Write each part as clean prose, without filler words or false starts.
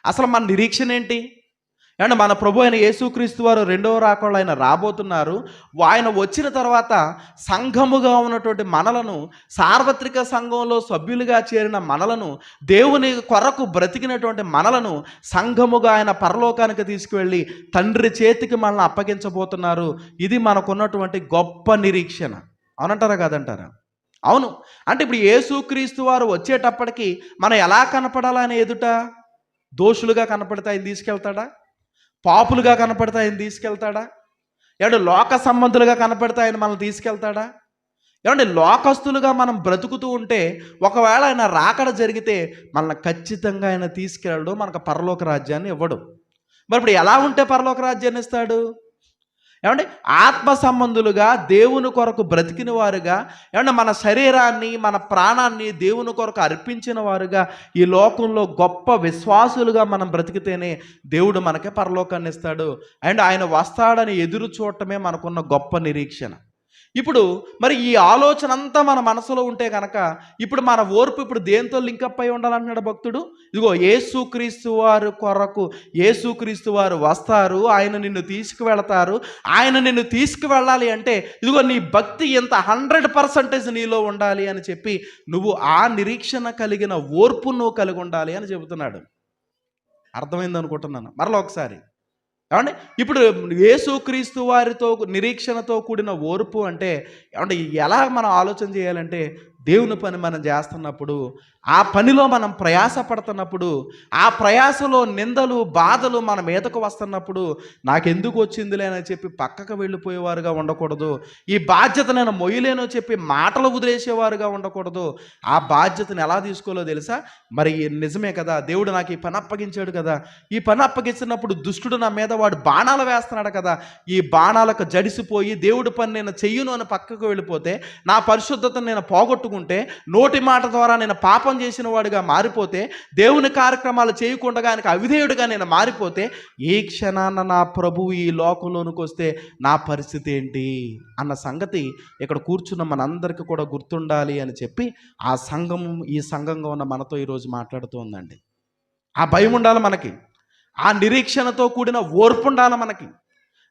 అసలు మన నిరీక్షణ ఏంటి? ఏమంటే మన ప్రభు అయిన యేసుక్రీస్తు వారు రెండవ రాకడలో ఆయన రాబోతున్నారు. ఆయన వచ్చిన తర్వాత సంఘముగా ఉన్నటువంటి మనలను, సార్వత్రిక సంఘంలో సభ్యులుగా చేరిన మనలను, దేవుని కొరకు బ్రతికినటువంటి మనలను సంఘముగా ఆయన పరలోకానికి తీసుకువెళ్ళి తండ్రి చేతికి మనల్ని అప్పగించబోతున్నారు. ఇది మనకున్నటువంటి గొప్ప నిరీక్షణ. అవునంటారా కాదంటారా? అవును. అంటే ఇప్పుడు యేసుక్రీస్తు వారు వచ్చేటప్పటికి మనం ఎలా కనపడాలని ఎదుట? దోషులుగా కనపడితే ఆయన తీసుకెళ్తాడా? పాపులుగా కనపడితే ఆయన తీసుకెళ్తాడా? ఏమంటే లోక సంబంధులుగా కనపడితే ఆయన మనల్ని తీసుకెళ్తాడా? ఏమంటే లోకస్తులుగా మనం బ్రతుకుతూ ఉంటే ఒకవేళ ఆయన రాకడ జరిగితే మనల్ని ఖచ్చితంగా ఆయన తీసుకెళ్ళడు, మనకు పరలోక రాజ్యాన్ని ఇవ్వడు. మరి ఇప్పుడు ఎలా ఉంటే పరలోక రాజ్యాన్ని ఇస్తాడు? ఏమంటే ఆత్మ సంబంధులుగా దేవుని కొరకు బ్రతికిన వారుగా, ఏమంటే మన శరీరాన్ని మన ప్రాణాన్ని దేవుని కొరకు అర్పించిన వారుగా ఈ లోకంలో గొప్ప విశ్వాసులుగా మనం బ్రతికితేనే దేవుడు మనకే పరలోకాన్ని ఇస్తాడు. అండ్ ఆయన వస్తాడని ఎదురు చూడటమే మనకున్న గొప్ప నిరీక్షణ. ఇప్పుడు మరి ఈ ఆలోచన అంతా మన మనసులో ఉంటే కనుక ఇప్పుడు మన ఓర్పు ఇప్పుడు దేంతో లింకప్ అయి ఉండాలంటున్నాడు భక్తుడు. ఇదిగో యేసుక్రీస్తు వారు కొరకు, యేసుక్రీస్తు వారు వస్తారు, ఆయన నిన్ను తీసుకువెళతారు. ఆయన నిన్ను తీసుకువెళ్ళాలి అంటే ఇదిగో నీ భక్తి ఎంత 100% నీలో ఉండాలి అని చెప్పి నువ్వు ఆ నిరీక్షణ కలిగిన ఓర్పు నువ్వు కలిగి ఉండాలి అని చెబుతున్నాడు. అర్థమైంది అనుకుంటున్నాను. మరలా ఒకసారి ఏమండి, ఇప్పుడు యేసుక్రీస్తు వారితో నిరీక్షణతో కూడిన ఓర్పు అంటే ఏమంటే ఎలా మనం ఆలోచన చేయాలంటే, దేవుని పని మనం చేస్తున్నప్పుడు, ఆ పనిలో మనం ప్రయాస పడుతున్నప్పుడు, ఆ ప్రయాసలో నిందలు బాధలు మన మీదకు వస్తున్నప్పుడు నాకెందుకు వచ్చిందిలే అని చెప్పి పక్కకు వెళ్ళిపోయేవారుగా ఉండకూడదు. ఈ బాధ్యత నేను మొయ్యలేనో చెప్పి మాటలు వదిలేసేవారుగా ఉండకూడదు. ఆ బాధ్యతను ఎలా తీసుకోవాలో తెలుసా? మరి నిజమే కదా, దేవుడు నాకు ఈ పని అప్పగించాడు కదా, ఈ పని అప్పగించినప్పుడు దుష్టుడు నా మీద వాడు బాణాలు వేస్తున్నాడు కదా, ఈ బాణాలకు జడిసిపోయి దేవుడి పని నేను చెయ్యను అని పక్కకు వెళ్ళిపోతే, నా పరిశుద్ధతను నేను పోగొట్టుకుంటే, నోటి మాట ద్వారా నేను పాపం చేసిన వాడిగా మారిపోతే, దేవుని కార్యక్రమాలు చేయకుండా ఆయనకు అవిధేయుడిగా నేను మారిపోతే, ఈ క్షణాన నా ప్రభువు ఈ లోకంలోనికి వస్తే నా పరిస్థితి ఏంటి అన్న సంగతి ఇక్కడ కూర్చున్న మనందరికీ కూడా గుర్తుండాలి అని చెప్పి ఆ సంఘం, ఈ సంఘంగా ఉన్న మనతో ఈరోజు మాట్లాడుతూ ఉందండి. ఆ భయం ఉండాలి మనకి, ఆ నిరీక్షణతో కూడిన ఓర్పు ఉండాలి మనకి.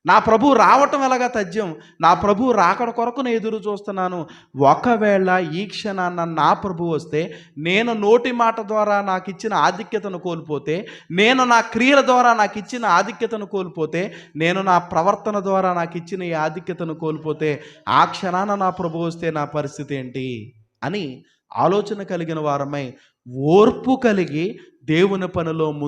నా ప్రభు రావటం ఎలాగా తథ్యం, నా ప్రభు రాకడ కొరకు నేను ఎదురు చూస్తున్నాను. ఒకవేళ ఈ క్షణాన్న నా ప్రభు వస్తే నేను నోటి మాట ద్వారా నాకు ఇచ్చిన ఆధిక్యతను కోల్పోతే, నేను నా క్రియల ద్వారా నాకు ఇచ్చిన ఆధిక్యతను కోల్పోతే, నేను నా ప్రవర్తన ద్వారా నాకు ఇచ్చిన ఈ ఆధిక్యతను కోల్పోతే, ఆ క్షణాన నా ప్రభు వస్తే నా పరిస్థితి ఏంటి అని ఆలోచన కలిగిన వారమై ఓర్పు కలిగి దేవుని పనిలో ముందు